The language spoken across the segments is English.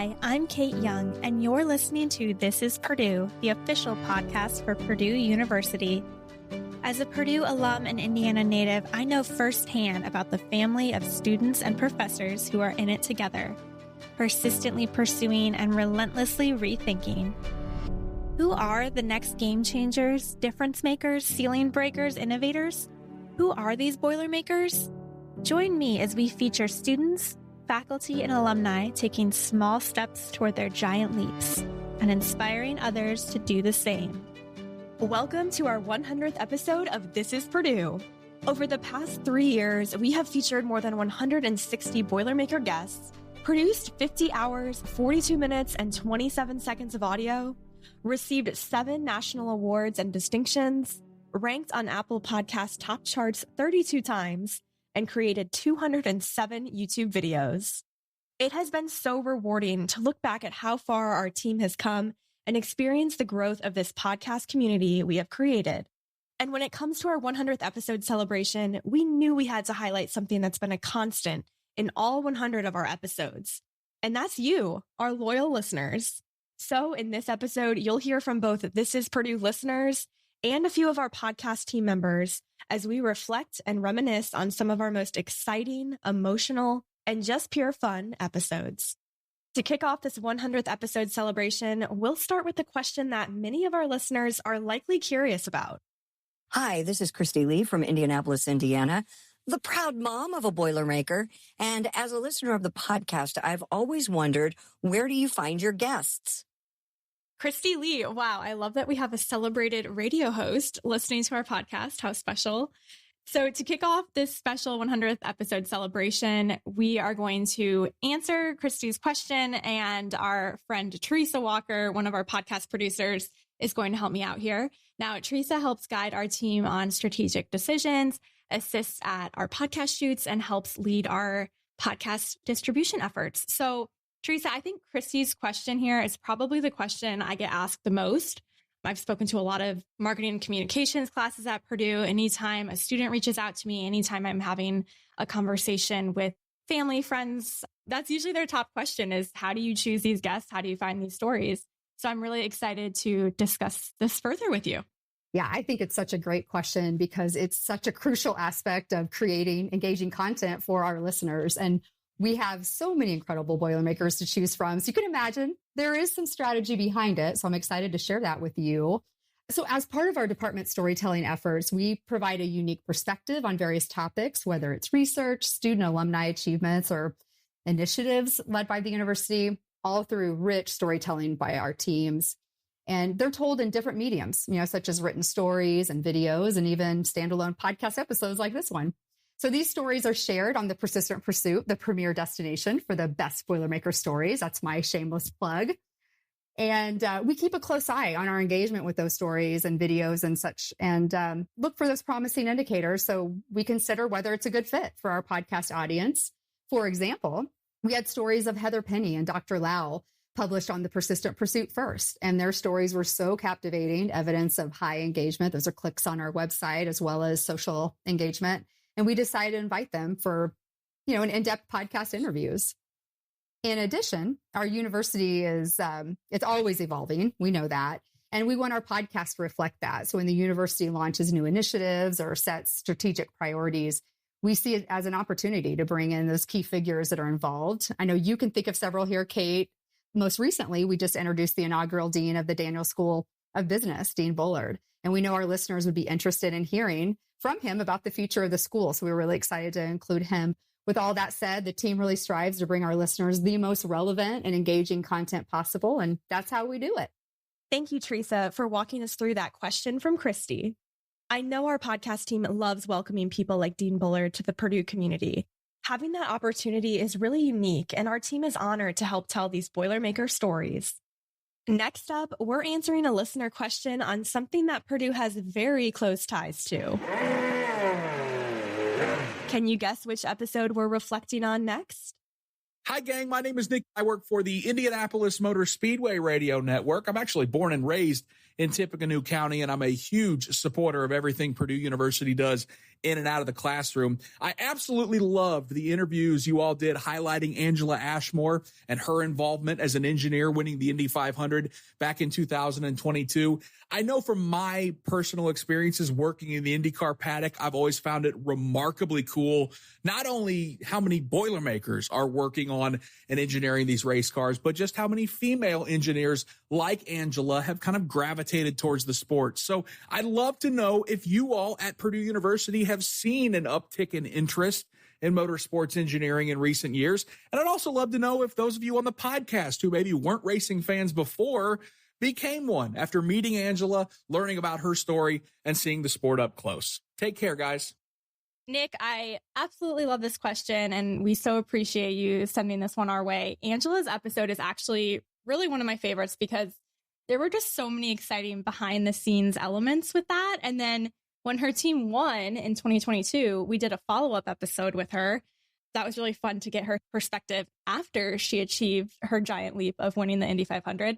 Hi, I'm Kate Young, and you're listening to This Is Purdue, the official podcast for Purdue University. As a Purdue alum and Indiana native, I know firsthand about the family of students and professors who are in it together, persistently pursuing and relentlessly rethinking. Who are the next game changers, difference makers, ceiling breakers, innovators? Who are these Boilermakers? Join me as we feature students, faculty, and alumni taking small steps toward their giant leaps and inspiring others to do the same. Welcome to our 100th episode of This Is Purdue. Over the past 3 years, we have featured more than 160 Boilermaker guests, produced 50 hours, 42 minutes, and 27 seconds of audio, received 7 national awards and distinctions, ranked on Apple Podcast top charts 32 times, and created 207 YouTube videos. It has been so rewarding to look back at how far our team has come and experience the growth of this podcast community we have created. And when it comes to our 100th episode celebration, we knew we had to highlight something that's been a constant in all 100 of our episodes. And that's you, our loyal listeners. So in this episode, you'll hear from both This Is Purdue listeners and a few of our podcast team members as we reflect and reminisce on some of our most exciting, emotional, and just pure fun episodes. To kick off this 100th episode celebration, we'll start with the question that many of our listeners are likely curious about. Hi, this is Christy Lee from Indianapolis, Indiana, the proud mom of a Boilermaker. And as a listener of the podcast, I've always wondered, where do you find your guests? Christy Lee, wow, I love that we have a celebrated radio host listening to our podcast. How special. So to kick off this special 100th episode celebration, we are going to answer Christy's question, and our friend Teresa Walker, one of our podcast producers, is going to help me out here. Now, Teresa helps guide our team on strategic decisions, assists at our podcast shoots, and helps lead our podcast distribution efforts. So Teresa, I think Christy's question here is probably the question I get asked the most. I've spoken to a lot of marketing and communications classes at Purdue. Anytime a student reaches out to me, anytime I'm having a conversation with family, friends, that's usually their top question is, how do you choose these guests? How do you find these stories? So I'm really excited to discuss this further with you. Yeah, I think it's such a great question because it's such a crucial aspect of creating engaging content for our listeners. And we have so many incredible Boilermakers to choose from. So you can imagine there is some strategy behind it. So I'm excited to share that with you. So as part of our department storytelling efforts, we provide a unique perspective on various topics, whether it's research, student alumni achievements, or initiatives led by the university, all through rich storytelling by our teams. And they're told in different mediums, such as written stories and videos, and even standalone podcast episodes like this one. So these stories are shared on the Persistent Pursuit, the premier destination for the best Boilermaker stories. That's my shameless plug. And we keep a close eye on our engagement with those stories and videos and such, and look for those promising indicators so we consider whether it's a good fit for our podcast audience. For example, we had stories of Heather Penny and Dr. Lau published on the Persistent Pursuit first, and their stories were so captivating, evidence of high engagement. Those are clicks on our website as well as social engagement. And we decided to invite them for, an in-depth podcast interviews. In addition, our university is, it's always evolving. We know that. And we want our podcast to reflect that. So when the university launches new initiatives or sets strategic priorities, we see it as an opportunity to bring in those key figures that are involved. I know you can think of several here, Kate. Most recently, we just introduced the inaugural dean of the Daniel School of Business, Dean Bullard. And we know our listeners would be interested in hearing from him about the future of the school. So we were really excited to include him. With all that said, the team really strives to bring our listeners the most relevant and engaging content possible. And that's how we do it. Thank you, Teresa, for walking us through that question from Christy. I know our podcast team loves welcoming people like Dean Bullard to the Purdue community. Having that opportunity is really unique, and our team is honored to help tell these Boilermaker stories. Next up, we're answering a listener question on something that Purdue has very close ties to. Can you guess which episode we're reflecting on next? Hi, gang. My name is Nick. I work for the Indianapolis Motor Speedway Radio Network. I'm actually born and raised in Tippecanoe County, and I'm a huge supporter of everything Purdue University does in and out of the classroom. I absolutely loved the interviews you all did highlighting Angela Ashmore and her involvement as an engineer winning the Indy 500 back in 2022. I know from my personal experiences working in the IndyCar paddock, I've always found it remarkably cool, not only how many Boilermakers are working on and engineering these race cars, but just how many female engineers like Angela have kind of gravitated towards the sport. So I'd love to know if you all at Purdue University have seen an uptick in interest in motorsports engineering in recent years. And I'd also love to know if those of you on the podcast who maybe weren't racing fans before became one after meeting Angela, learning about her story, and seeing the sport up close. Take care, guys. Nick, I absolutely love this question, and we so appreciate you sending this one our way. Angela's episode is actually really one of my favorites because there were just so many exciting behind the scenes elements with that. And then when her team won in 2022, we did a follow-up episode with her. That was really fun to get her perspective after she achieved her giant leap of winning the Indy 500.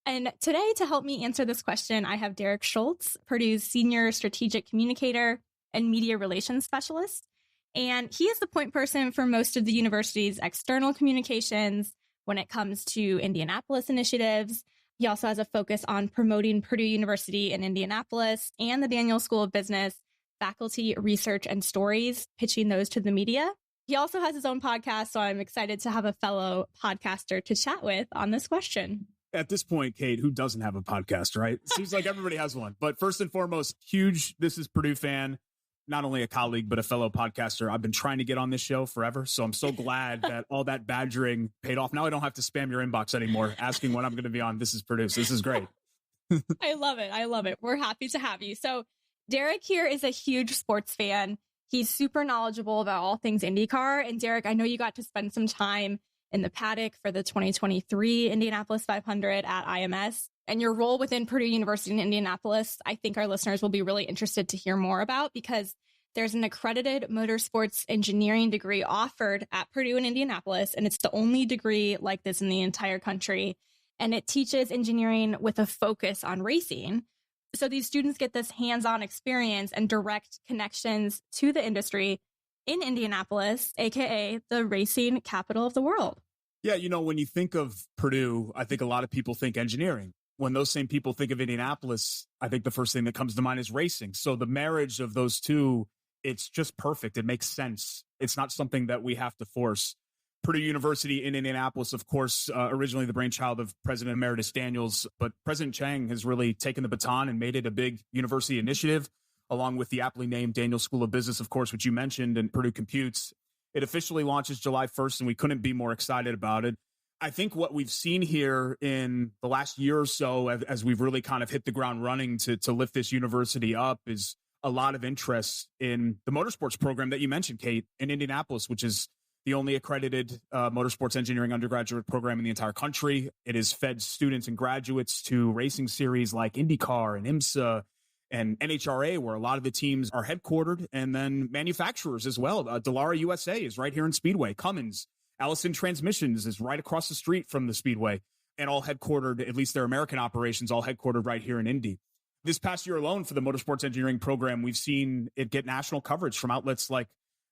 And today, to help me answer this question, I have Derek Schultz, Purdue's senior strategic communicator and media relations specialist. And he is the point person for most of the university's external communications when it comes to Indianapolis initiatives. He also has a focus on promoting Purdue University in Indianapolis and the Daniel School of Business, faculty, research, and stories, pitching those to the media. He also has his own podcast, so I'm excited to have a fellow podcaster to chat with on this question. At this point, Kate, who doesn't have a podcast, right? Seems like everybody has one. But first and foremost, huge This Is Purdue fan, not only a colleague, but a fellow podcaster. I've been trying to get on this show forever. So I'm so glad that all that badgering paid off. Now I don't have to spam your inbox anymore asking when I'm going to be on This Is Purdue. So this is great. I love it. I love it. We're happy to have you. So Derek here is a huge sports fan. He's super knowledgeable about all things IndyCar. And Derek, I know you got to spend some time in the paddock for the 2023 Indianapolis 500 at IMS. And your role within Purdue University in Indianapolis, I think our listeners will be really interested to hear more about, because there's an accredited motorsports engineering degree offered at Purdue in Indianapolis, and it's the only degree like this in the entire country. And it teaches engineering with a focus on racing. So these students get this hands-on experience and direct connections to the industry in Indianapolis, aka the racing capital of the world. Yeah, you know, when you think of Purdue, I think a lot of people think engineering. When those same people think of Indianapolis, I think the first thing that comes to mind is racing. So the marriage of those two, it's just perfect. It makes sense. It's not something that we have to force. Purdue University in Indianapolis, of course, originally the brainchild of President Emeritus Daniels, but President Chang has really taken the baton and made it a big university initiative, along with the aptly named Daniel School of Business, of course, which you mentioned, and Purdue Computes. It officially launches July 1st, and we couldn't be more excited about it. I think what we've seen here in the last year or so, as we've really kind of hit the ground running to lift this university up, is a lot of interest in the motorsports program that you mentioned, Kate, in Indianapolis, which is the only accredited motorsports engineering undergraduate program in the entire country. It has fed students and graduates to racing series like IndyCar and IMSA and NHRA, where a lot of the teams are headquartered, and then manufacturers as well. Dallara USA is right here in Speedway. Cummins, Allison Transmissions is right across the street from the Speedway, and all headquartered, at least their American operations, all headquartered right here in Indy. This past year alone for the motorsports engineering program, we've seen it get national coverage from outlets like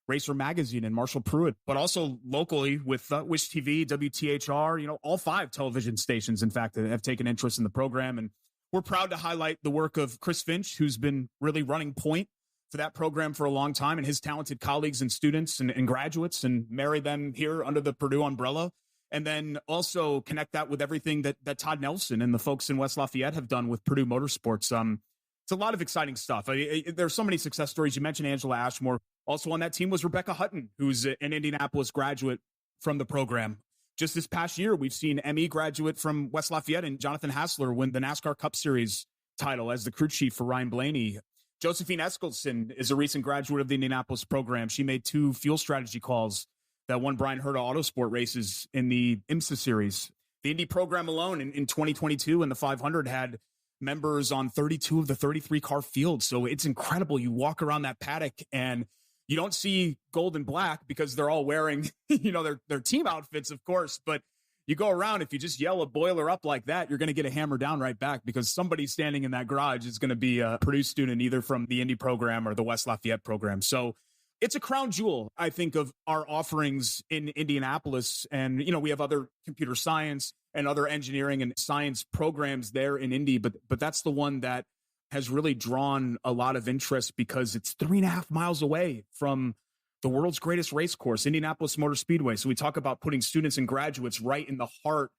Racer Magazine and Marshall Pruitt, but also locally with Wish TV, WTHR, you know, all 5 television stations, in fact, that have taken interest in the program. And we're proud to highlight the work of Chris Finch, who's been really running point for that program for a long time, and his talented colleagues and students and graduates, and marry them here under the Purdue umbrella. And then also connect that with everything that Todd Nelson and the folks in West Lafayette have done with Purdue Motorsports. It's a lot of exciting stuff. There's so many success stories. You mentioned Angela Ashmore. Also on that team was Rebecca Hutton, who's an Indianapolis graduate from the program. Just this past year, we've seen ME graduate from West Lafayette and Jonathan Hassler win the NASCAR Cup Series title as the crew chief for Ryan Blaney. Josephine Eskelson is a recent graduate of the Indianapolis program. She made 2 fuel strategy calls that won Brian Herta Autosport races in the IMSA series. The Indy program alone in 2022 and the 500 had members on 32 of the 33 car field. So it's incredible. You walk around that paddock and you don't see gold and black because they're all wearing, you know, their team outfits, of course, but you go around, if you just yell a boiler up like that, you're going to get a hammer down right back because somebody standing in that garage is going to be a Purdue student, either from the Indy program or the West Lafayette program. So it's a crown jewel, I think, of our offerings in Indianapolis. And, we have other computer science and other engineering and science programs there in Indy, but that's the one that has really drawn a lot of interest because it's 3.5 miles away from the world's greatest race course, Indianapolis Motor Speedway. So we talk about putting students and graduates right in the heart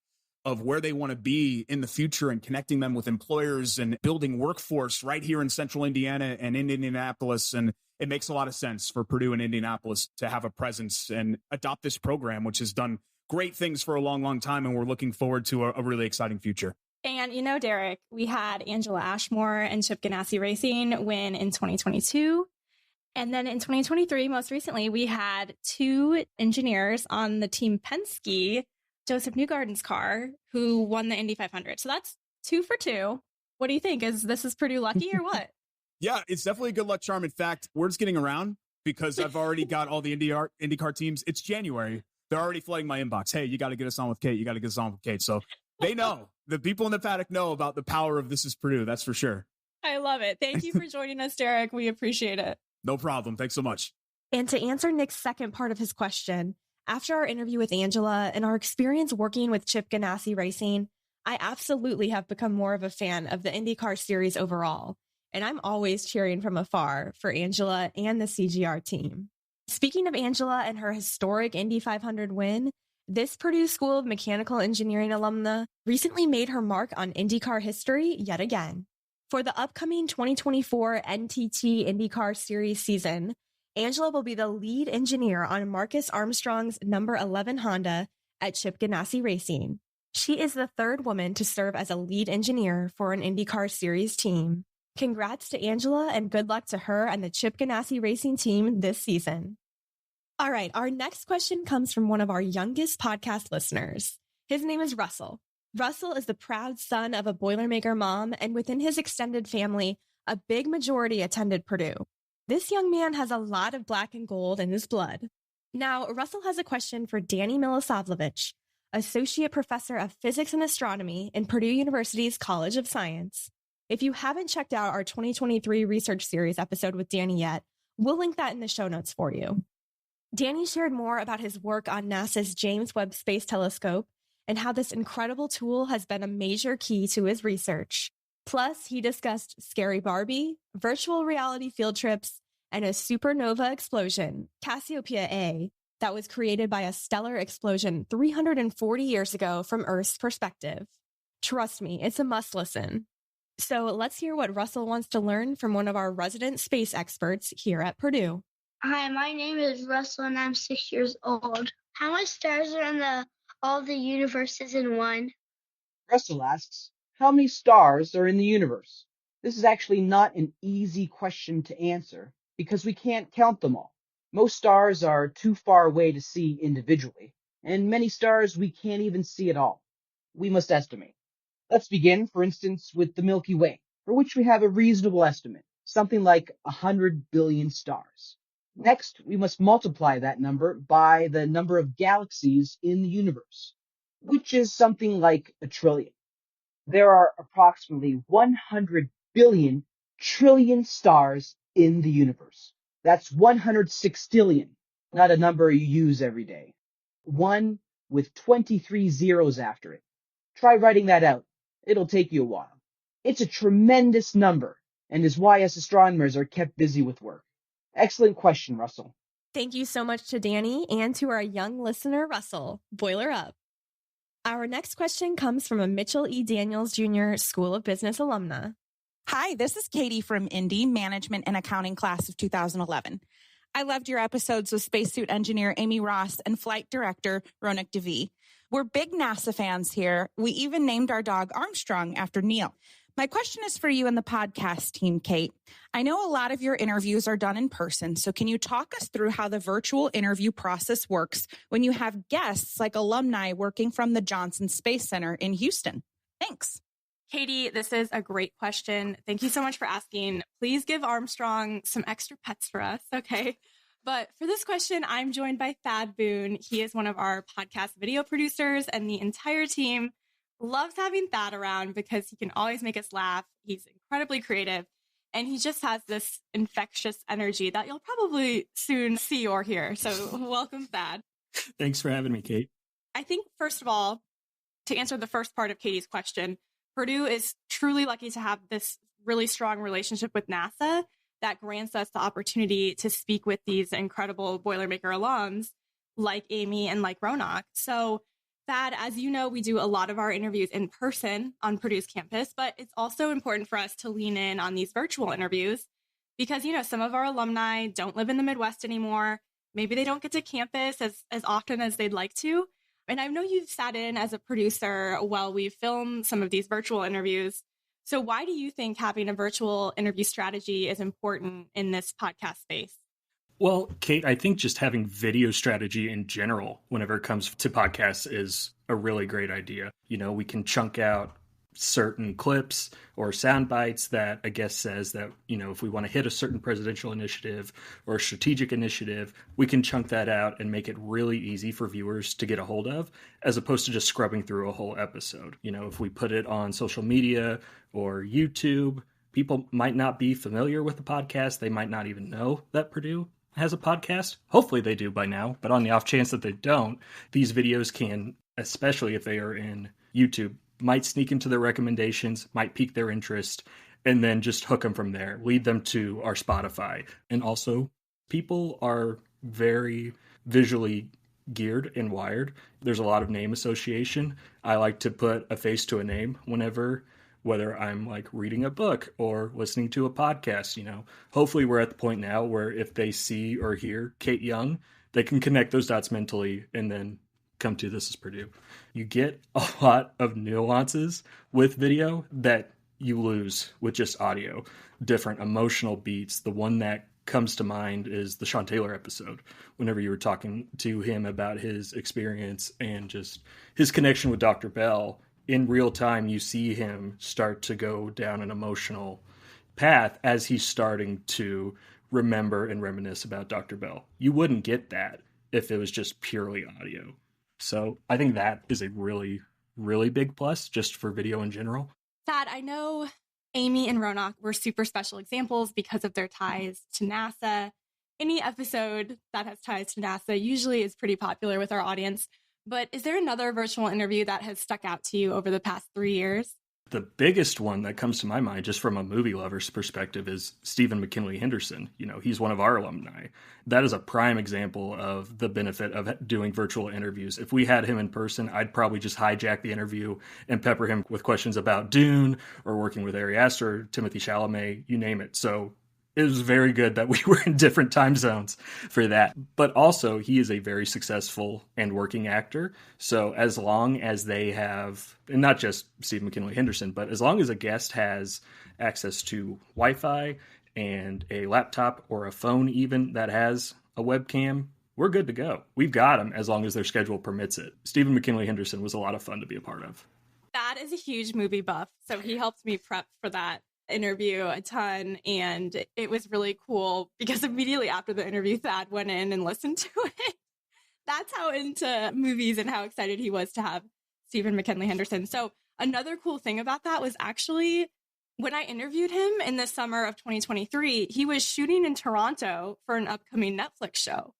of where they want to be in the future and connecting them with employers and building workforce right here in central Indiana and in Indianapolis. And it makes a lot of sense for Purdue and Indianapolis to have a presence and adopt this program, which has done great things for a long, long time. And we're looking forward to a really exciting future. And Derek, we had Angela Ashmore and Chip Ganassi Racing win in 2022. And then in 2023, most recently, we had 2 engineers on the Team Penske, Joseph Newgarden's car, who won the Indy 500. So that's 2 for 2. What do you think? Is Purdue lucky or what? Yeah, it's definitely a good luck charm. In fact, word's getting around because I've already got all the IndyCar teams. It's January. They're already flooding my inbox. Hey, you got to get us on with Kate. You got to get us on with Kate. So they know. The people in the paddock know about the power of This Is Purdue. That's for sure. I love it. Thank you for joining us, Derek. We appreciate it. No problem. Thanks so much. And to answer Nick's second part of his question, after our interview with Angela and our experience working with Chip Ganassi Racing, I absolutely have become more of a fan of the IndyCar series overall. And I'm always cheering from afar for Angela and the CGR team. Speaking of Angela and her historic Indy 500 win, this Purdue School of Mechanical Engineering alumna recently made her mark on IndyCar history yet again. For the upcoming 2024 NTT IndyCar Series season, Angela will be the lead engineer on Marcus Armstrong's number 11 Honda at Chip Ganassi Racing. She is the 3rd woman to serve as a lead engineer for an IndyCar Series team. Congrats to Angela and good luck to her and the Chip Ganassi Racing team this season. All right, our next question comes from one of our youngest podcast listeners. His name is Russell. Russell is the proud son of a Boilermaker mom, and within his extended family, a big majority attended Purdue. This young man has a lot of black and gold in his blood. Now, Russell has a question for Danny Milosavljevic, Associate Professor of Physics and Astronomy in Purdue University's College of Science. If you haven't checked out our 2023 Research Series episode with Danny yet, we'll link that in the show notes for you. Danny shared more about his work on NASA's James Webb Space Telescope and how this incredible tool has been a major key to his research. Plus, he discussed Scary Barbie, virtual reality field trips, and a supernova explosion, Cassiopeia A, that was created by a stellar explosion 340 years ago from Earth's perspective. Trust me, it's a must listen. So let's hear what Russell wants to learn from one of our resident space experts here at Purdue. Hi, my name is Russell and I'm 6 years old. How many stars are in all the universes in one? Russell asks, how many stars are in the universe? This is actually not an easy question to answer because we can't count them all. Most stars are too far away to see individually, and many stars we can't even see at all. We must estimate. Let's begin, for instance, with the Milky Way, for which we have a reasonable estimate, something like 100 billion stars. Next, we must multiply that number by the number of galaxies in the universe, which is something like 1 trillion. There are approximately 100 billion trillion stars in the universe. That's 100 sextillion, not a number you use every day. 1 with 23 zeros after it. Try writing that out. It'll take you a while. It's a tremendous number, and is why us astronomers are kept busy with work. Excellent question, Russell. Thank you so much to Danny and to our young listener, Russell. Boiler up. Our next question comes from a Mitchell E. Daniels Jr. School of Business alumna. Hi, this is Katie from Indy Management and Accounting class of 2011. I loved your episodes with spacesuit engineer Amy Ross and flight director Ronak Devi. We're big NASA fans here. We even named our dog Armstrong after Neil. My question is for you and the podcast team, Kate. I know a lot of your interviews are done in person, so can you talk us through how the virtual interview process works when you have guests like alumni working from the Johnson Space Center in Houston? Thanks. Katie, this is a great question. Thank you so much for asking. Please give Armstrong some extra pets for us, okay? But for this question, I'm joined by Thad Boone. He is one of our podcast video producers, and the entire team loves having Thad around because he can always make us laugh. He's incredibly creative, and he just has this infectious energy that you'll probably soon see or hear. So welcome, Thad. Thanks for having me, Kate. I think, first of all, to answer the first part of Katie's question, Purdue is truly lucky to have this really strong relationship with NASA that grants us the opportunity to speak with these incredible Boilermaker alums like Amy and like Ronak. So, Thad, as you know, we do a lot of our interviews in person on Purdue's campus, but it's also important for us to lean in on these virtual interviews because, you know, some of our alumni don't live in the Midwest anymore. Maybe they don't get to campus as often as they'd like to. And I know you've sat in as a producer while we film some of these virtual interviews. So why do you think having a virtual interview strategy is important in this podcast space? Well, Kate, I think just having video strategy in general, whenever it comes to podcasts, is a really great idea. You know, we can chunk out certain clips or sound bites that a guest says that, you know, if we want to hit a certain presidential initiative or a strategic initiative, we can chunk that out and make it really easy for viewers to get a hold of, as opposed to just scrubbing through a whole episode. You know, if we put it on social media or YouTube, people might not be familiar with the podcast. They might not even know that Purdue has a podcast. Hopefully they do by now, but on the off chance that they don't, these videos can, especially if they are in YouTube, might sneak into their recommendations, might pique their interest, and then just hook them from there, lead them to our Spotify. And also, people are very visually geared and wired. There's a lot of name association. I like to put a face to a name whenever, whether I'm like reading a book or listening to a podcast. You know, hopefully we're at the point now where if they see or hear Kate Young, they can connect those dots mentally and then come to This Is Purdue. You get a lot of nuances with video that you lose with just audio. Different emotional beats. The one that comes to mind is the Sean Taylor episode, whenever you were talking to him about his experience and just his connection with Dr. Bell. In real time, you see him start to go down an emotional path as he's starting to remember and reminisce about Dr. Bell. You wouldn't get that if it was just purely audio. So I think that is a really, really big plus just for video in general. Thad, I know Amy and Ronak were super special examples because of their ties to NASA. Any episode that has ties to NASA usually is pretty popular with our audience. But is there another virtual interview that has stuck out to you over the past 3 years? The biggest one that comes to my mind, just from a movie lover's perspective, is Stephen McKinley Henderson. You know, he's one of our alumni. That is a prime example of the benefit of doing virtual interviews. If we had him in person, I'd probably just hijack the interview and pepper him with questions about Dune or working with Ari Aster, Timothée Chalamet, you name it. So it was very good that we were in different time zones for that. But also, he is a very successful and working actor. So as long as they have, and not just Steve McKinley Henderson, but as long as a guest has access to Wi-Fi and a laptop or a phone even that has a webcam, we're good to go. We've got them as long as their schedule permits it. Stephen McKinley Henderson was a lot of fun to be a part of. That is a huge movie buff. So he helped me prep for that interview a ton, and it was really cool because immediately after the interview, Thad went in and listened to it. That's how into movies and how excited he was to have Stephen McKinley Henderson. So another cool thing about that was actually when I interviewed him in the summer of 2023, he was shooting in Toronto for an upcoming Netflix show.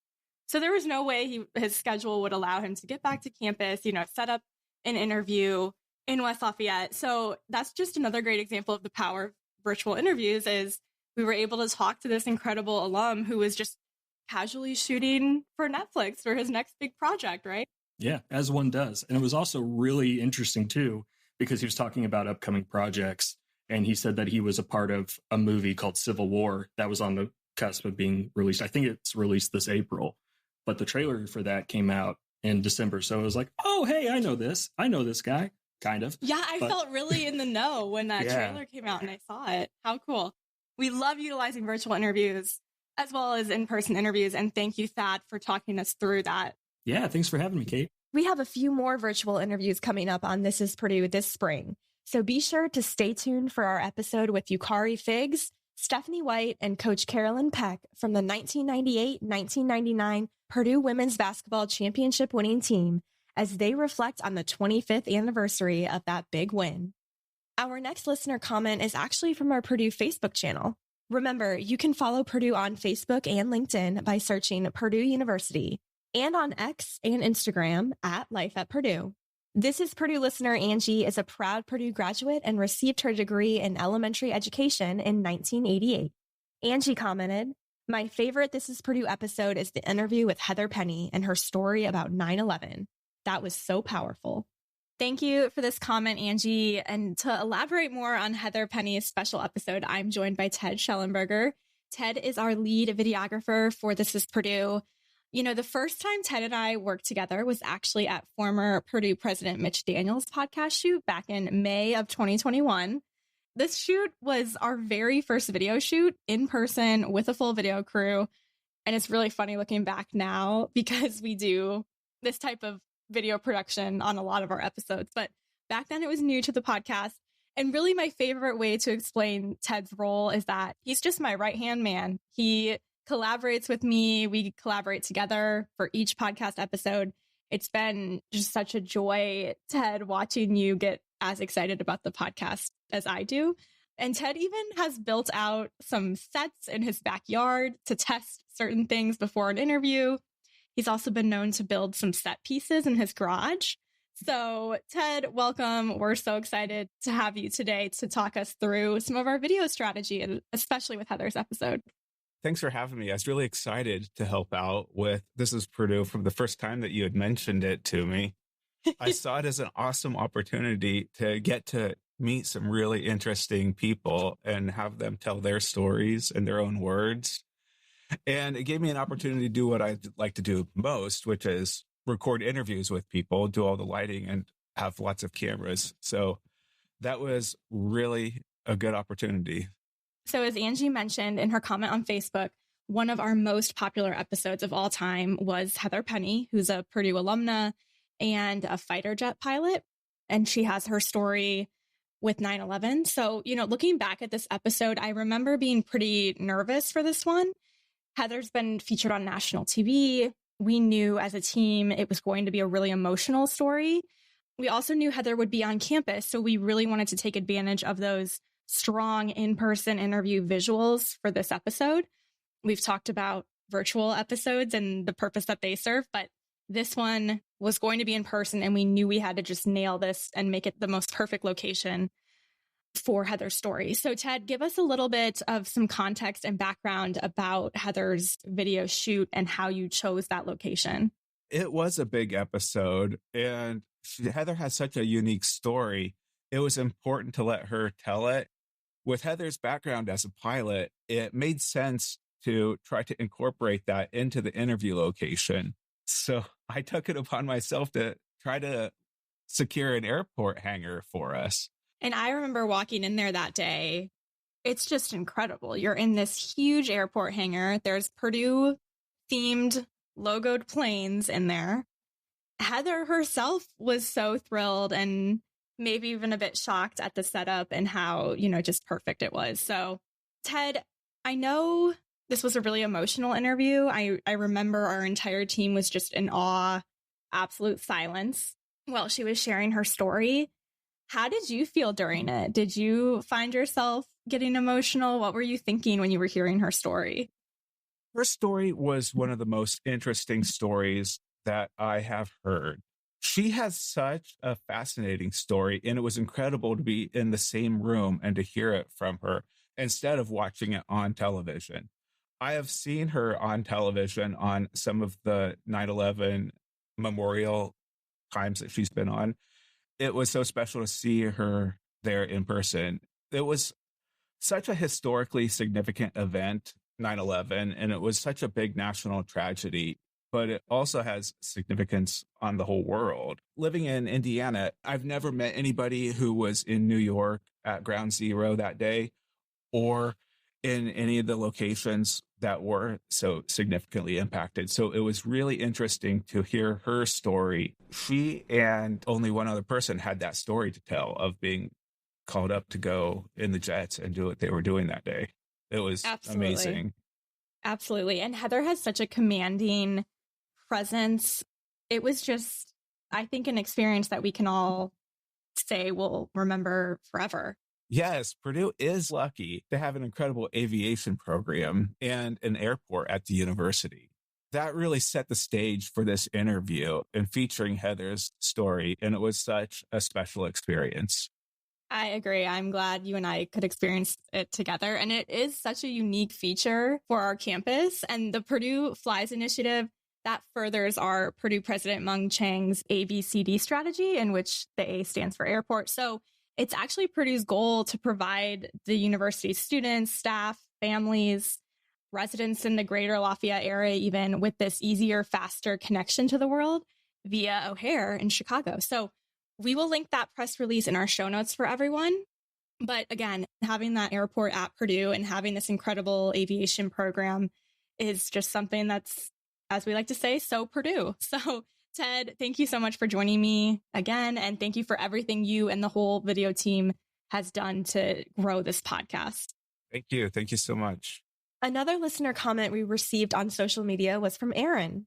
So there was no way his schedule would allow him to get back to campus, you know, set up an interview in West Lafayette. So that's just another great example of the power of virtual interviews is we were able to talk to this incredible alum who was just casually shooting for Netflix for his next big project, right? Yeah, as one does. And it was also really interesting too, because he was talking about upcoming projects. And he said that he was a part of a movie called Civil War that was on the cusp of being released. I think it's released this April, but the trailer for that came out in December. So it was like, oh, hey, I know this guy. Kind of. Yeah, I felt really in the know when that trailer came out and I saw it. How cool. We love utilizing virtual interviews as well as in-person interviews. And thank you, Thad, for talking us through that. Yeah, thanks for having me, Kate. We have a few more virtual interviews coming up on This Is Purdue this spring. So be sure to stay tuned for our episode with Yukari Figs, Stephanie White and Coach Carolyn Peck from the 1998-1999 Purdue Women's Basketball Championship winning team as they reflect on the 25th anniversary of that big win. Our next listener comment is actually from our Purdue Facebook channel. Remember, you can follow Purdue on Facebook and LinkedIn by searching Purdue University and on X and Instagram at Life at Purdue. This is Purdue listener Angie is a proud Purdue graduate and received her degree in elementary education in 1988. Angie commented, "My favorite This is Purdue episode is the interview with Heather Penny and her story about 9/11. That was so powerful." Thank you for this comment, Angie. And to elaborate more on Heather Penny's special episode, I'm joined by Ted Schellenberger. Ted is our lead videographer for This is Purdue. You know, the first time Ted and I worked together was actually at former Purdue President Mitch Daniels' podcast shoot back in May of 2021. This shoot was our very first video shoot in person with a full video crew. And it's really funny looking back now because we do this type of video production on a lot of our episodes. But back then it was new to the podcast. And really my favorite way to explain Ted's role is that he's just my right-hand man. He collaborates with me. We collaborate together for each podcast episode. It's been just such a joy, Ted, watching you get as excited about the podcast as I do. And Ted even has built out some sets in his backyard to test certain things before an interview. He's also been known to build some set pieces in his garage. So, Ted, welcome. We're so excited to have you today to talk us through some of our video strategy, and especially with Heather's episode. Thanks for having me. I was really excited to help out with This is Purdue from the first time that you had mentioned it to me. I saw it as an awesome opportunity to get to meet some really interesting people and have them tell their stories in their own words. And it gave me an opportunity to do what I like to do most, which is record interviews with people, do all the lighting, and have lots of cameras. So that was really a good opportunity. So as Angie mentioned in her comment on Facebook, one of our most popular episodes of all time was Heather Penny, who's a Purdue alumna and a fighter jet pilot. And she has her story with 9/11. So, you know, looking back at this episode, I remember being pretty nervous for this one. Heather's been featured on national TV. We knew as a team it was going to be a really emotional story. We also knew Heather would be on campus, so we really wanted to take advantage of those strong in-person interview visuals for this episode. We've talked about virtual episodes and the purpose that they serve, but this one was going to be in person, and we knew we had to just nail this and make it the most perfect location for Heather's story. So Ted, give us a little bit of some context and background about Heather's video shoot and how you chose that location. It was a big episode, and Heather has such a unique story. It was important to let her tell it. With Heather's background as a pilot, it made sense to try to incorporate that into the interview location. So I took it upon myself to try to secure an airport hangar for us. And I remember walking in there that day. It's just incredible. You're in this huge airport hangar. There's Purdue themed logoed planes in there. Heather herself was so thrilled and maybe even a bit shocked at the setup and how, you know, just perfect it was. So Ted, I know this was a really emotional interview. I remember our entire team was just in awe, absolute silence while she was sharing her story. How did you feel during it? Did you find yourself getting emotional? What were you thinking when you were hearing her story? Her story was one of the most interesting stories that I have heard. She has such a fascinating story, and it was incredible to be in the same room and to hear it from her instead of watching it on television. I have seen her on television on some of the 9/11 memorial times that she's been on. It was so special to see her there in person. It was such a historically significant event, 9/11, and it was such a big national tragedy, but it also has significance on the whole world. Living in Indiana, I've never met anybody who was in New York at Ground Zero that day or in any of the locations that were so significantly impacted. So it was really interesting to hear her story. She and only one other person had that story to tell of being called up to go in the jets and do what they were doing that day. It was amazing. Absolutely. And Heather has such a commanding presence. It was just, I think, an experience that we can all say we'll remember forever. Yes, Purdue is lucky to have an incredible aviation program and an airport at the university. That really set the stage for this interview and featuring Heather's story, and it was such a special experience. I agree. I'm glad you and I could experience it together. And it is such a unique feature for our campus. And the Purdue Flies initiative, that furthers our Purdue President Mung Chang's ABCD strategy, in which the A stands for airport. So it's actually Purdue's goal to provide the university's students, staff, families, residents in the greater Lafayette area, even with this easier, faster connection to the world via O'Hare in Chicago. So we will link that press release in our show notes for everyone. But again, having that airport at Purdue and having this incredible aviation program is just something that's, as we like to say, so Purdue. So Ted, thank you so much for joining me again. And thank you for everything you and the whole video team has done to grow this podcast. Thank you. Thank you so much. Another listener comment we received on social media was from Aaron.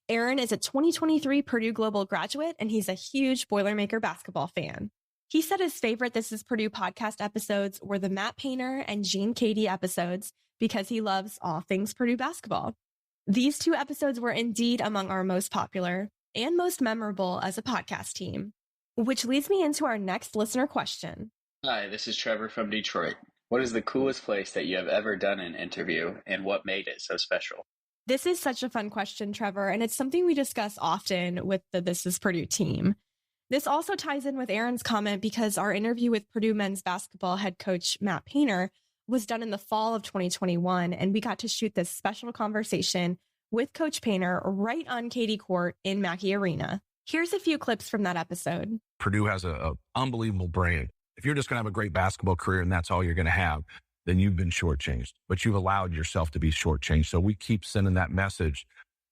Aaron is a 2023 Purdue Global graduate, and he's a huge Boilermaker basketball fan. He said his favorite This Is Purdue podcast episodes were the Matt Painter and Gene Katie episodes because he loves all things Purdue basketball. These two episodes were indeed among our most popular and most memorable as a podcast team, which leads me into our next listener question. Hi, this is Trevor from Detroit. What is the coolest place that you have ever done an interview, and what made it so special? This is such a fun question, Trevor, and it's something we discuss often with the This Is Purdue team. This also ties in with Aaron's comment because our interview with Purdue men's basketball head coach Matt Painter was done in the fall of 2021, and we got to shoot this special conversation with Coach Painter right on Katie Court in Mackey Arena. Here's a few clips from that episode. Purdue has an unbelievable brand. If you're just going to have a great basketball career and that's all you're going to have, then you've been shortchanged, but you've allowed yourself to be shortchanged. So we keep sending that message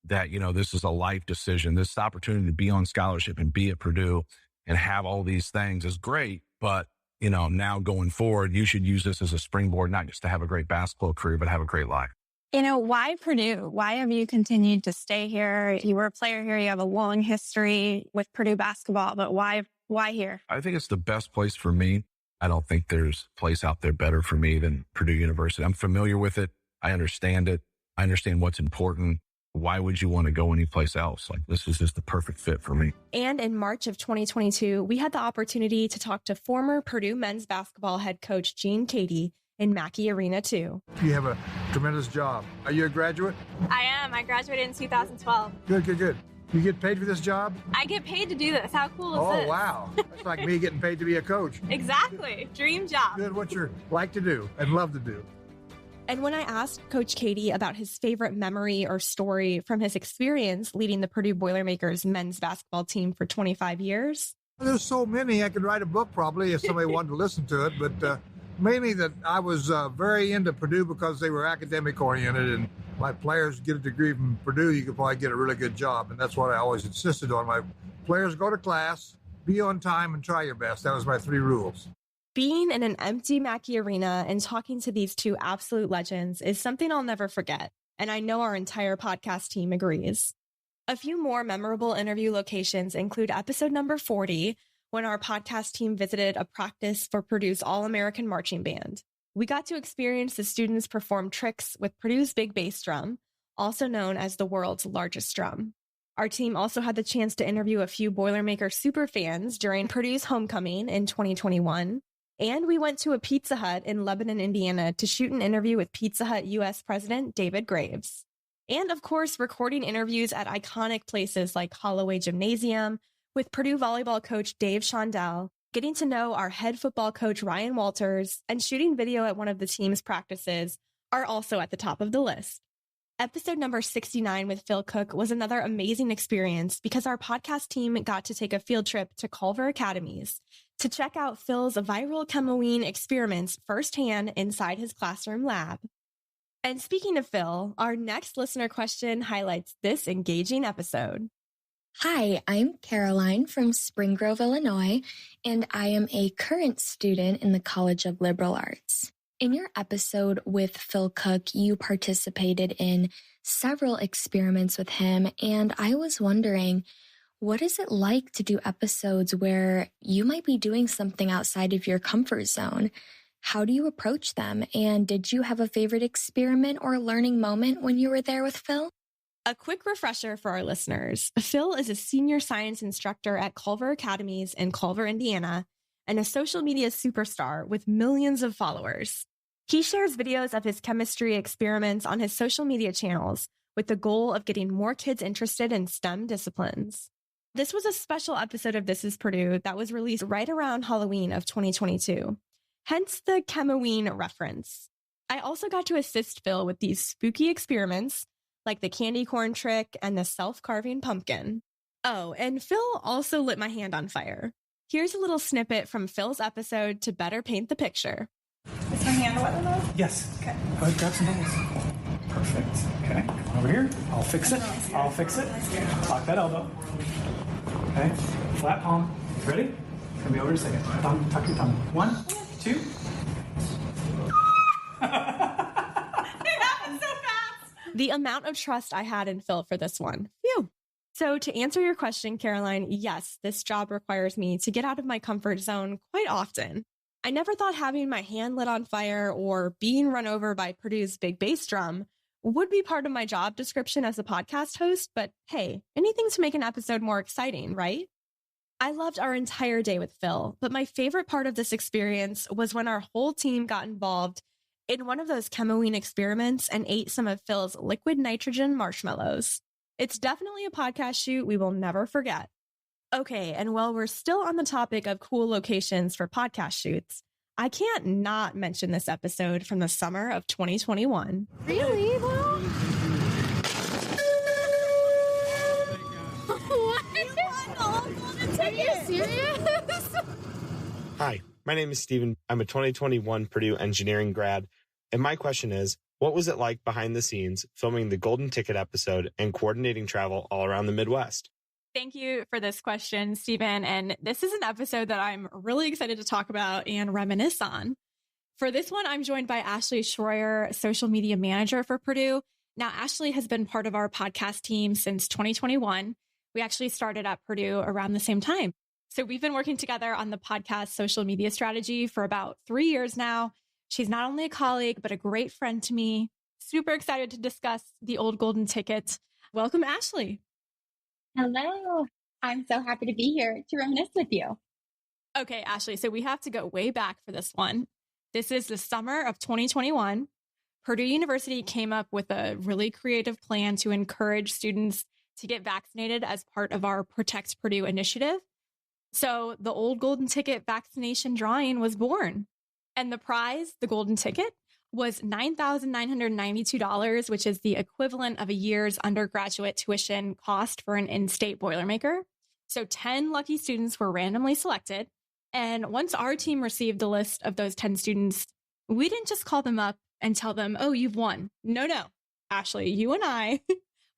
that, you know, this is a life decision. This opportunity to be on scholarship and be at Purdue and have all these things is great. But, you know, now going forward, you should use this as a springboard, not just to have a great basketball career, but have a great life. You know, why Purdue? Why have you continued to stay here? You were a player here. You have a long history with Purdue basketball, but why here? I think it's the best place for me. I don't think there's a place out there better for me than Purdue University. I'm familiar with it. I understand it. I understand what's important. Why would you want to go anyplace else? Like, this is just the perfect fit for me. And in March of 2022, we had the opportunity to talk to former Purdue men's basketball head coach Gene Katie in Mackey Arena too. You have a tremendous job. Are you a graduate? I am. I graduated in 2012. Good. You get paid for this job? I get paid to do this. How cool is this? Oh, wow. That's like me getting paid to be a coach. Exactly. Dream job. Good, what you like to do and love to do. And when I asked Coach Katie about his favorite memory or story from his experience leading the Purdue Boilermakers men's basketball team for 25 years. There's so many, I could write a book probably if somebody wanted to listen to it, but mainly that I was very into Purdue because they were academic oriented, and my players get a degree from Purdue, you could probably get a really good job. And that's what I always insisted on. My players go to class, be on time, and try your best. That was my 3 rules. Being in an empty Mackey Arena and talking to these two absolute legends is something I'll never forget. And I know our entire podcast team agrees. A few more memorable interview locations include episode number 40, when our podcast team visited a practice for Purdue's All-American Marching Band. We got to experience the students perform tricks with Purdue's big bass drum, also known as the world's largest drum. Our team also had the chance to interview a few Boilermaker superfans during Purdue's homecoming in 2021. And we went to a Pizza Hut in Lebanon, Indiana to shoot an interview with Pizza Hut U.S. President David Graves. And of course, recording interviews at iconic places like Holloway Gymnasium, with Purdue volleyball coach Dave Shondell, getting to know our head football coach Ryan Walters, and shooting video at one of the team's practices are also at the top of the list. Episode number 69 with Phil Cook was another amazing experience because our podcast team got to take a field trip to Culver Academies to check out Phil's viral chemoine experiments firsthand inside his classroom lab. And speaking of Phil, our next listener question highlights this engaging episode. Hi, I'm Caroline from Spring Grove, Illinois, and I am a current student in the College of Liberal Arts. In your episode with Phil Cook, you participated in several experiments with him, and I was wondering, what is it like to do episodes where you might be doing something outside of your comfort zone? How do you approach them? And did you have a favorite experiment or learning moment when you were there with Phil? A quick refresher for our listeners. Phil is a senior science instructor at Culver Academies in Culver, Indiana, and a social media superstar with millions of followers. He shares videos of his chemistry experiments on his social media channels with the goal of getting more kids interested in STEM disciplines. This was a special episode of This Is Purdue that was released right around Halloween of 2022, hence the Chemoween reference. I also got to assist Phil with these spooky experiments like the candy corn trick and the self-carving pumpkin. Oh, and Phil also lit my hand on fire. Here's a little snippet from Phil's episode to better paint the picture. Is my hand wet enough? Yes. Okay. Go ahead, grab some bubbles. Perfect. Okay, come over here. I'll fix it. I'll fix it. Lock that elbow. Okay, flat palm. Ready? Come me over a second. Tuck your thumb. 1, 2. It happened so fast. The amount of trust I had in Phil for this one. Phew. So to answer your question, Caroline, yes, this job requires me to get out of my comfort zone quite often. I never thought having my hand lit on fire or being run over by Purdue's big bass drum would be part of my job description as a podcast host, but hey, anything to make an episode more exciting, right? I loved our entire day with Phil, but my favorite part of this experience was when our whole team got involved in one of those Chemoween experiments and ate some of Phil's liquid nitrogen marshmallows. It's definitely a podcast shoot we will never forget. Okay, and while we're still on the topic of cool locations for podcast shoots, I can't not mention this episode from the summer of 2021. Really? Well, Are you serious? Hi, my name is Steven. I'm a 2021 Purdue engineering grad, and my question is, what was it like behind the scenes filming the Golden Ticket episode and coordinating travel all around the Midwest? Thank you for this question, Stephen. And this is an episode that I'm really excited to talk about and reminisce on. For this one, I'm joined by Ashley Schroyer, social media manager for Purdue. Now, Ashley has been part of our podcast team since 2021. We actually started at Purdue around the same time. So we've been working together on the podcast social media strategy for about 3 years now. She's not only a colleague, but a great friend to me. Super excited to discuss the old Golden Ticket. Welcome, Ashley. Hello. I'm so happy to be here to reminisce with you. Okay, Ashley, so we have to go way back for this one. This is the summer of 2021. Purdue University came up with a really creative plan to encourage students to get vaccinated as part of our Protect Purdue initiative. So the old Golden Ticket vaccination drawing was born. And the prize, the Golden Ticket, was $9,992, which is the equivalent of a year's undergraduate tuition cost for an in-state Boilermaker. So 10 lucky students were randomly selected. And once our team received the list of those 10 students, we didn't just call them up and tell them, oh, you've won. No. Ashley, you and I,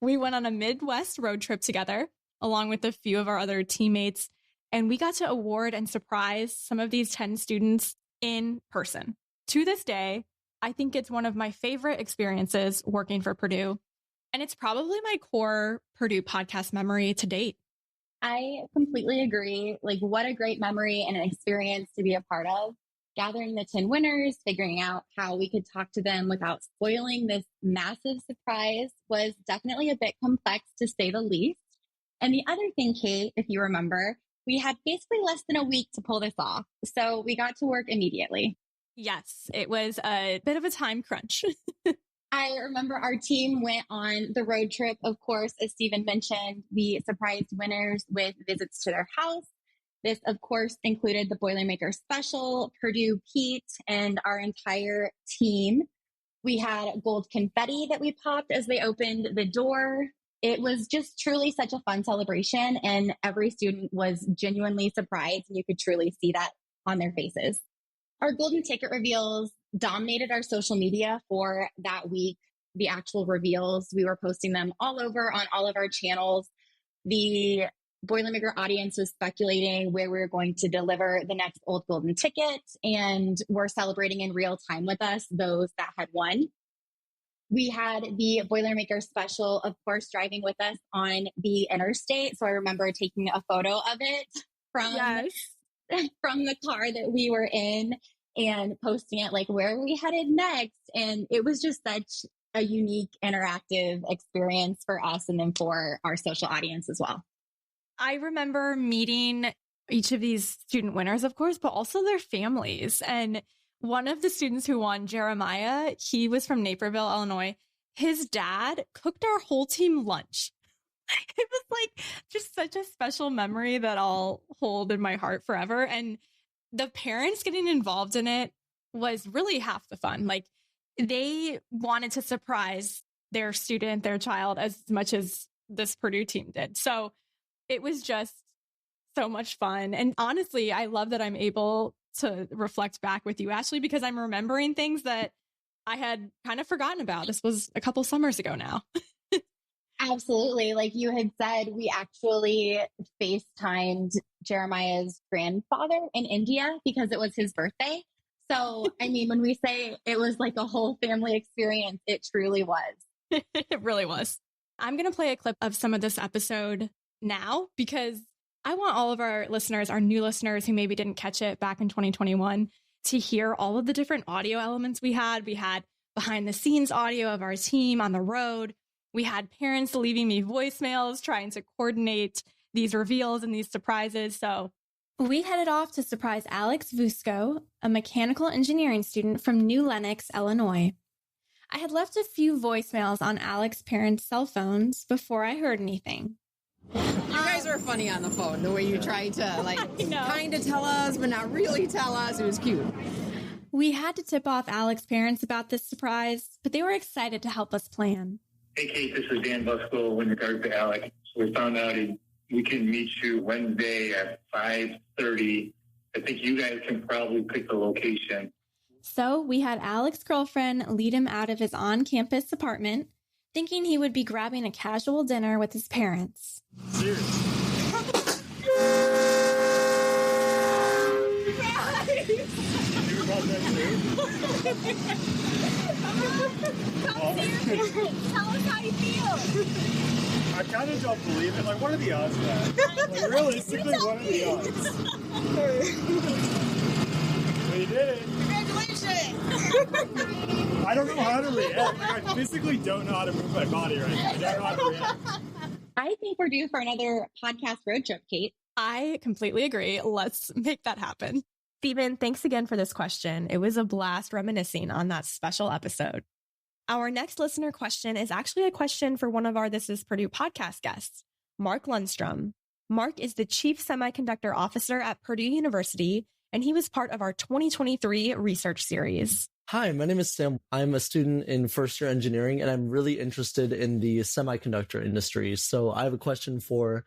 we went on a Midwest road trip together, along with a few of our other teammates, and we got to award and surprise some of these 10 students in person. To this day, I think it's one of my favorite experiences working for Purdue, and it's probably my core Purdue podcast memory to date. I completely agree. Like, what a great memory and an experience to be a part of. Gathering the 10 winners, figuring out how we could talk to them without spoiling this massive surprise was definitely a bit complex, to say the least. And the other thing, Kate, if you remember, we had basically less than a week to pull this off. So we got to work immediately. Yes, it was a bit of a time crunch. I remember our team went on the road trip. Of course, as Stephen mentioned, we surprised winners with visits to their house. This, of course, included the Boilermaker special, Purdue Pete, and our entire team. We had gold confetti that we popped as they opened the door. It was just truly such a fun celebration, and every student was genuinely surprised, and you could truly see that on their faces. Our Golden Ticket reveals dominated our social media for that week. The actual reveals, we were posting them all over on all of our channels. The Boilermaker audience was speculating where we were going to deliver the next old golden ticket, and were celebrating in real time with us those that had won. We had the Boilermaker special, of course, driving with us on the interstate. So I remember taking a photo of it from the car that we were in and posting it, like, where are we headed next? And it was just such a unique, interactive experience for us and then for our social audience as well. I remember meeting each of these student winners, of course, but also their families. And one of the students who won, Jeremiah, he was from Naperville, Illinois. His dad cooked our whole team lunch. It was like just such a special memory that I'll hold in my heart forever. And the parents getting involved in it was really half the fun. Like, they wanted to surprise their student, their child, as much as this Purdue team did. So it was just so much fun. And honestly, I love that I'm able to reflect back with you, Ashley, because I'm remembering things that I had kind of forgotten about. This was a couple summers ago now. Absolutely. Like you had said, we actually FaceTimed Jeremiah's grandfather in India because it was his birthday. So, I mean, when we say it was like a whole family experience, it truly was. It really was. I'm going to play a clip of some of this episode now because I want all of our listeners, our new listeners who maybe didn't catch it back in 2021, to hear all of the different audio elements we had. We had behind the scenes audio of our team on the road. We had parents leaving me voicemails trying to coordinate these reveals and these surprises. So we headed off to surprise Alex Vusko, a mechanical engineering student from New Lenox, Illinois. I had left a few voicemails on Alex's parents' cell phones before I heard anything. You guys were funny on the phone, the way you tried to kind of tell us, but not really tell us. It was cute. We had to tip off Alex's parents about this surprise, but they were excited to help us plan. Hey, Kate, this is Dan Busko in regards to Alex. So we found out we can meet you Wednesday at 5:30. I think you guys can probably pick the location. So we had Alex's girlfriend lead him out of his on-campus apartment, thinking he would be grabbing a casual dinner with his parents. Tell us how you feel. I kind of don't believe it. Like, what are the odds of that? Like, realistically, what are the odds? We did it. Congratulations. I don't know how to react. Like, I physically don't know how to move my body right now. I don't know how to react. I think we're due for another podcast road trip, Kate. I completely agree. Let's make that happen. Stephen, thanks again for this question. It was a blast reminiscing on that special episode. Our next listener question is actually a question for one of our This Is Purdue podcast guests, Mark Lundstrom. Mark is the Chief Semiconductor Officer at Purdue University, and he was part of our 2023 research series. Hi, my name is Sam. I'm a student in first year engineering, and I'm really interested in the semiconductor industry. So I have a question for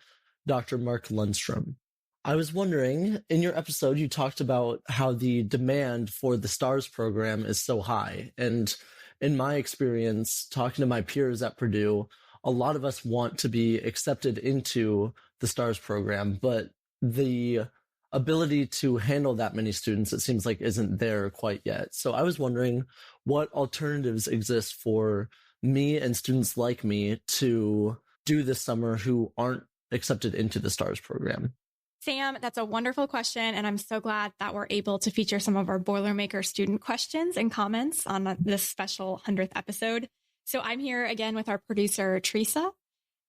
Dr. Mark Lundstrom. I was wondering, in your episode, you talked about how the demand for the STARS program is so high. And in my experience, talking to my peers at Purdue, a lot of us want to be accepted into the STARS program, but the ability to handle that many students, it seems like, isn't there quite yet. So I was wondering what alternatives exist for me and students like me to do this summer who aren't accepted into the STARS program. Sam, that's a wonderful question, and I'm so glad that we're able to feature some of our Boilermaker student questions and comments on this special 100th episode. So I'm here again with our producer, Teresa.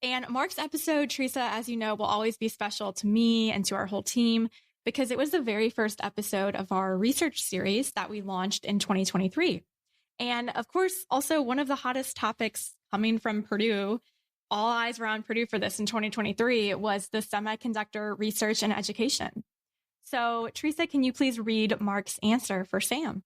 And Mark's episode, Teresa, as you know, will always be special to me and to our whole team because it was the very first episode of our research series that we launched in 2023. And of course, also one of the hottest topics coming from Purdue, all eyes were on Purdue for this in 2023, was the semiconductor research and education. So Teresa, can you please read Mark's answer for Sam?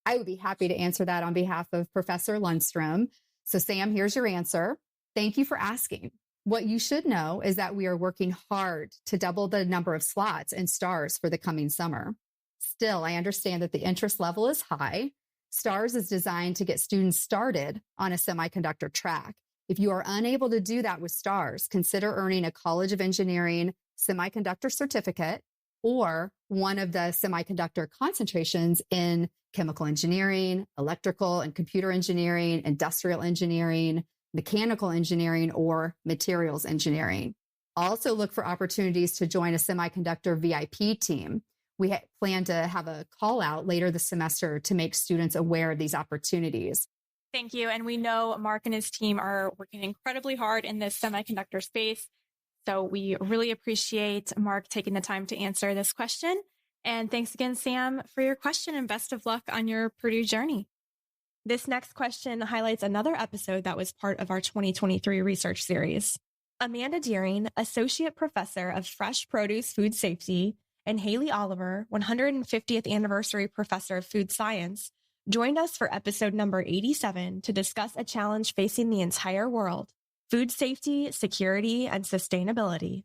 I would be happy to answer that on behalf of Professor Lundstrom. So Sam, here's your answer. Thank you for asking. What you should know is that we are working hard to double the number of slots in STARS for the coming summer. Still, I understand that the interest level is high. STARS is designed to get students started on a semiconductor track. If you are unable to do that with STARS, consider earning a College of Engineering semiconductor certificate or one of the semiconductor concentrations in chemical engineering, electrical and computer engineering, industrial engineering, mechanical engineering, or materials engineering. Also look for opportunities to join a semiconductor VIP team. We plan to have a call out later this semester to make students aware of these opportunities. Thank you. And we know Mark and his team are working incredibly hard in this semiconductor space. So we really appreciate Mark taking the time to answer this question. And thanks again, Sam, for your question, and best of luck on your Purdue journey. This next question highlights another episode that was part of our 2023 research series. Amanda Deering, Associate Professor of Fresh Produce Food Safety, and Haley Oliver, 150th Anniversary Professor of Food Science, joined us for episode number 87 to discuss a challenge facing the entire world: food safety, security, and sustainability.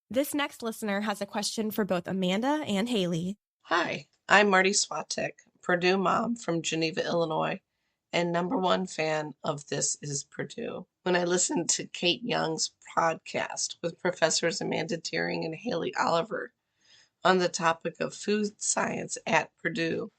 This next listener has a question for both Amanda and Haley. Hi, I'm Marty Swatek, Purdue mom from Geneva, Illinois, and #1 fan of This Is Purdue. When I listened to Kate Young's podcast with Professors Amanda Deering and Haley Oliver on the topic of food science at Purdue,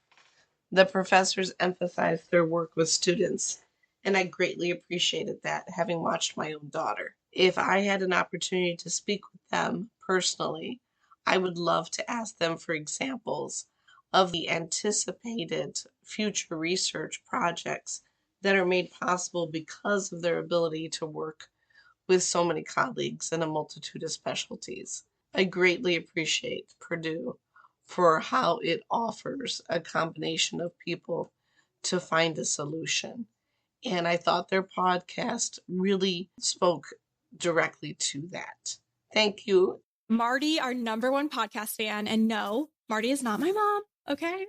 the professors emphasized their work with students, and I greatly appreciated that, having watched my own daughter. If I had an opportunity to speak with them personally, I would love to ask them for examples of the anticipated future research projects that are made possible because of their ability to work with so many colleagues in a multitude of specialties. I greatly appreciate Purdue for how it offers a combination of people to find a solution. And I thought their podcast really spoke directly to that. Thank you. Marty, our #1 podcast fan, and no, Marty is not my mom, okay?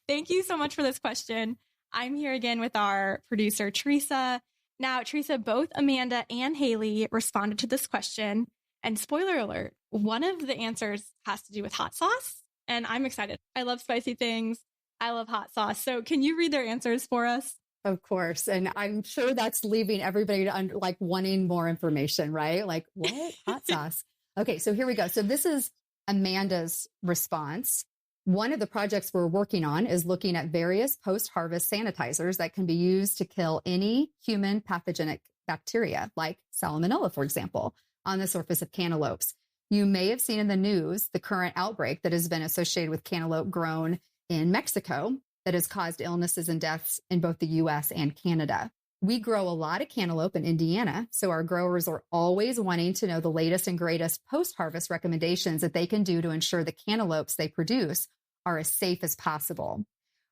Thank you so much for this question. I'm here again with our producer, Teresa. Now, Teresa, both Amanda and Haley responded to this question. And spoiler alert, one of the answers has to do with hot sauce. And I'm excited. I love spicy things. I love hot sauce. So can you read their answers for us? Of course. And I'm sure that's leaving everybody to wanting more information, right? Like, what? Hot sauce. Okay, so here we go. So this is Amanda's response. One of the projects we're working on is looking at various post-harvest sanitizers that can be used to kill any human pathogenic bacteria, like salmonella, for example, on the surface of cantaloupes. You may have seen in the news the current outbreak that has been associated with cantaloupe grown in Mexico that has caused illnesses and deaths in both the U.S. and Canada. We grow a lot of cantaloupe in Indiana, so our growers are always wanting to know the latest and greatest post-harvest recommendations that they can do to ensure the cantaloupes they produce are as safe as possible.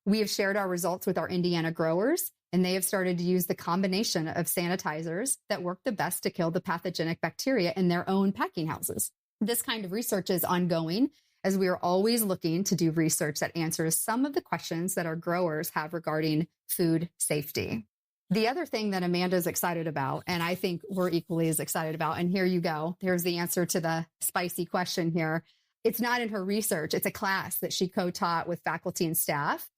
We have shared our results with our Indiana growers, and they have started to use the combination of sanitizers that work the best to kill the pathogenic bacteria in their own packing houses. This kind of research is ongoing, as we are always looking to do research that answers some of the questions that our growers have regarding food safety. The other thing that Amanda's excited about, and I think we're equally as excited about, and here you go. Here's the answer to the spicy question here. It's not in her research. It's a class that she co-taught with faculty and staff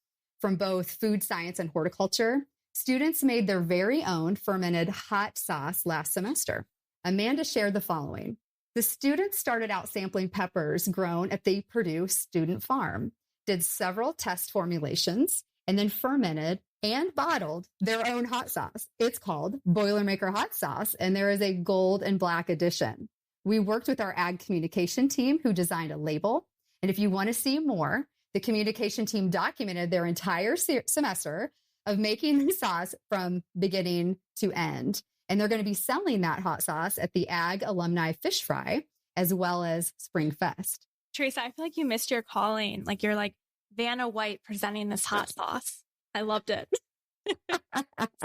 from both food science and horticulture. Students made their very own fermented hot sauce last semester. Amanda shared the following. The students started out sampling peppers grown at the Purdue student farm, did several test formulations, and then fermented and bottled their own hot sauce. It's called Boilermaker hot sauce, and there is a gold and black edition. We worked with our ag communication team who designed a label. And if you want to see more, the communication team documented their entire semester of making the sauce from beginning to end. And they're going to be selling that hot sauce at the Ag Alumni Fish Fry, as well as Spring Fest. Teresa, I feel like you missed your calling. Like you're like Vanna White presenting this hot sauce. I loved it.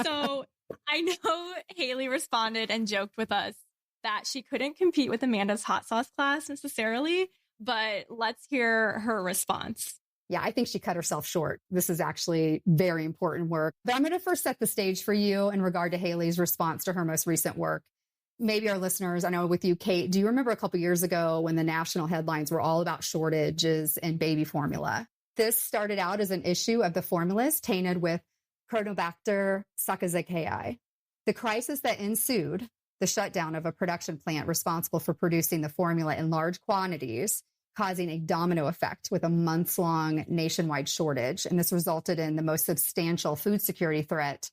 So I know Haley responded and joked with us that she couldn't compete with Amanda's hot sauce class necessarily, but let's hear her response. Yeah, I think she cut herself short. This is actually very important work. But I'm going to first set the stage for you in regard to Haley's response to her most recent work. Maybe our listeners, I know with you, Kate, do you remember a couple years ago when the national headlines were all about shortages in baby formula? This started out as an issue of the formulas tainted with Chronobacter sakazekii. The crisis that ensued the shutdown of a production plant responsible for producing the formula in large quantities, causing a domino effect with a months-long nationwide shortage. And this resulted in the most substantial food security threat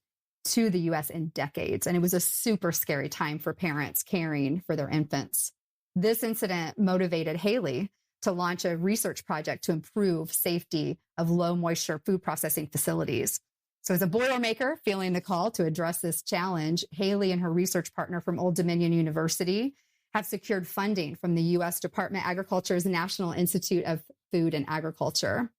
to the U.S. in decades. And it was a super scary time for parents caring for their infants. This incident motivated Haley to launch a research project to improve safety of low moisture food processing facilities. So as a Boilermaker feeling the call to address this challenge, Haley and her research partner from Old Dominion University have secured funding from the U.S. Department of Agriculture's National Institute of Food and Agriculture.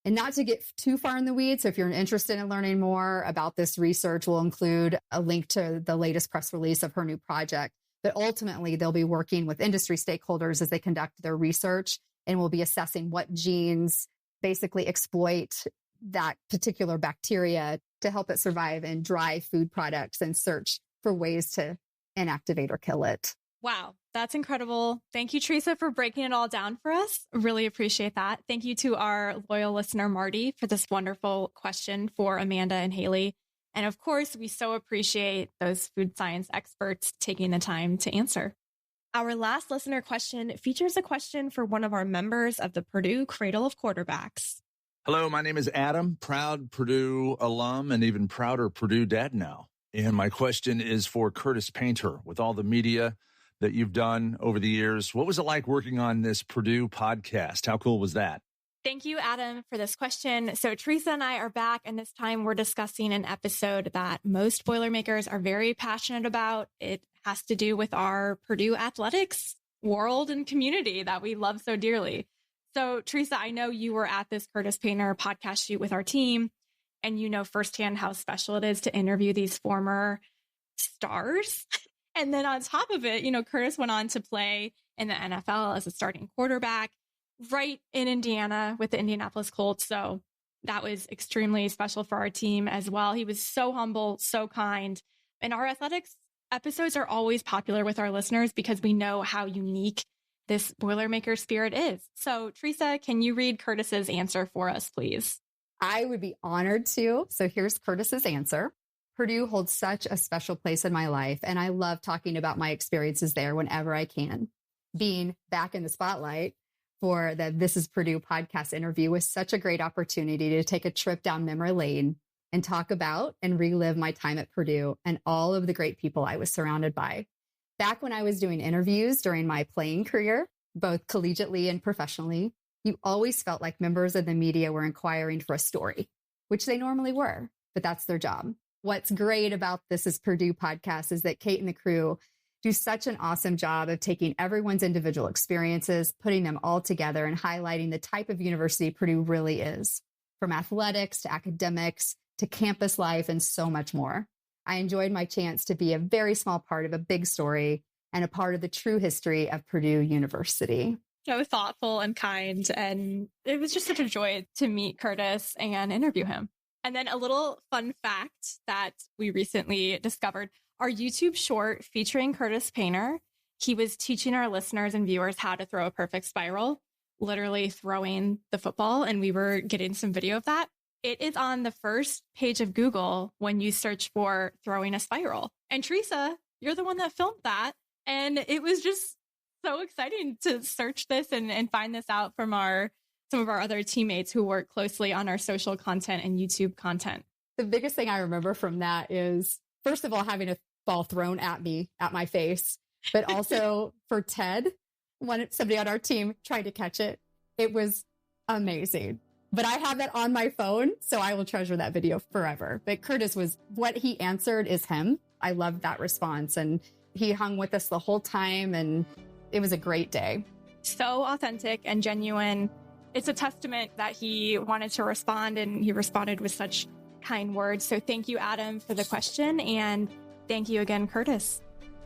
And not to get too far in the weeds, so if you're interested in learning more about this research, we'll include a link to the latest press release of her new project. But ultimately, they'll be working with industry stakeholders as they conduct their research, and we'll be assessing what genes basically exploit that particular bacteria to help it survive in dry food products and search for ways to inactivate or kill it. Wow, that's incredible. Thank you, Teresa, for breaking it all down for us. Really appreciate that. Thank you to our loyal listener, Marty, for this wonderful question for Amanda and Haley. And of course, we so appreciate those food science experts taking the time to answer. Our last listener question features a question for one of our members of the Purdue Cradle of Quarterbacks. Hello, my name is Adam, proud Purdue alum and even prouder Purdue dad now. And my question is for Curtis Painter. With all the media that you've done over the years, what was it like working on this Purdue podcast? How cool was that? Thank you, Adam, for this question. So Teresa and I are back, and this time we're discussing an episode that most Boilermakers are very passionate about. It has to do with our Purdue athletics world and community that we love so dearly. So Teresa, I know you were at this Curtis Painter podcast shoot with our team, and you know firsthand how special it is to interview these former stars. And then on top of it, you know, Curtis went on to play in the NFL as a starting quarterback right in Indiana with the Indianapolis Colts. So that was extremely special for our team as well. He was so humble, so kind. And our athletics episodes are always popular with our listeners because we know how unique this Boilermaker spirit is. So Teresa, can you read Curtis's answer for us, please? I would be honored to. So here's Curtis's answer. Purdue holds such a special place in my life, and I love talking about my experiences there whenever I can. Being back in the spotlight for the This Is Purdue podcast interview was such a great opportunity to take a trip down memory lane and talk about and relive my time at Purdue and all of the great people I was surrounded by. Back when I was doing interviews during my playing career, both collegiately and professionally, you always felt like members of the media were inquiring for a story, which they normally were, but that's their job. What's great about This Is Purdue podcast is that Kate and the crew do such an awesome job of taking everyone's individual experiences, putting them all together, and highlighting the type of university Purdue really is, from athletics to academics to campus life and so much more. I enjoyed my chance to be a very small part of a big story and a part of the true history of Purdue University. So thoughtful and kind, and it was just such a joy to meet Curtis and interview him. And then a little fun fact that we recently discovered, our YouTube short featuring Curtis Painter, he was teaching our listeners and viewers how to throw a perfect spiral, literally throwing the football, and we were getting some video of that. It is on the first page of Google when you search for throwing a spiral. And Teresa, you're the one that filmed that, and it was just so exciting to search this and find this out from some of our other teammates who work closely on our social content and YouTube content. The biggest thing I remember from that is, first of all, having a ball thrown at me, at my face, but also for Ted, when somebody on our team tried to catch it. It was amazing. But I have that on my phone, so I will treasure that video forever. But Curtis what he answered is him. I loved that response, and he hung with us the whole time, and it was a great day. So authentic and genuine. It's a testament that he wanted to respond, and he responded with such kind words. So thank you, Adam, for the question. And thank you again, Curtis.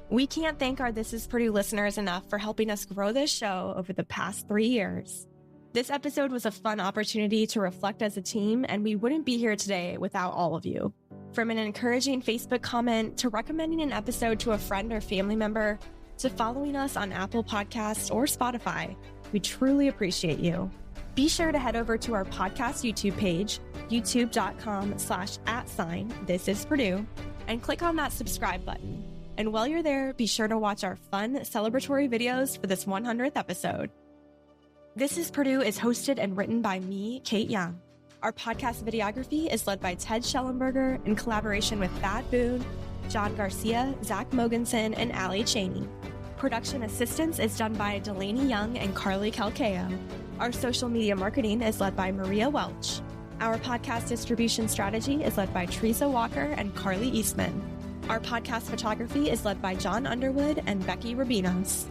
We can't thank our This Is Purdue listeners enough for helping us grow this show over the past 3 years. This episode was a fun opportunity to reflect as a team, and we wouldn't be here today without all of you. From an encouraging Facebook comment to recommending an episode to a friend or family member to following us on Apple Podcasts or Spotify, we truly appreciate you. Be sure to head over to our podcast YouTube page, youtube.com/@This Is Purdue, and click on that subscribe button. And while you're there, be sure to watch our fun celebratory videos for this 100th episode. This is Purdue is hosted and written by me, Kate Young. Our podcast videography is led by Ted Schellenberger in collaboration with Thad Boone, John Garcia, Zach Mogensen, and Allie Cheney. Production assistance is done by Delaney Young and Carly Calcao. Our social media marketing is led by Maria Welch. Our podcast distribution strategy is led by Teresa Walker and Carly Eastman. Our podcast photography is led by John Underwood and Becky Rubinos.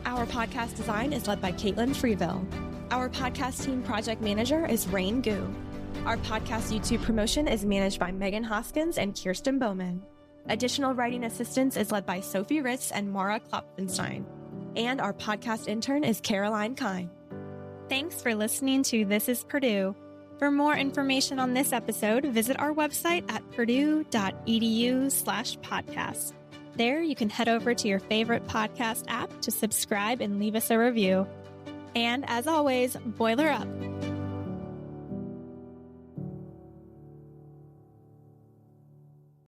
Our podcast design is led by Caitlin Freeville. Our podcast team project manager is Rain Gu. Our podcast YouTube promotion is managed by Megan Hoskins and Kirsten Bowman. Additional writing assistance is led by Sophie Ritz and Mara Klopfenstein. And our podcast intern is Caroline Kine. Thanks for listening to This is Purdue. For more information on this episode, visit our website at purdue.edu/podcast. There, you can head over to your favorite podcast app to subscribe and leave us a review. And as always, boiler up.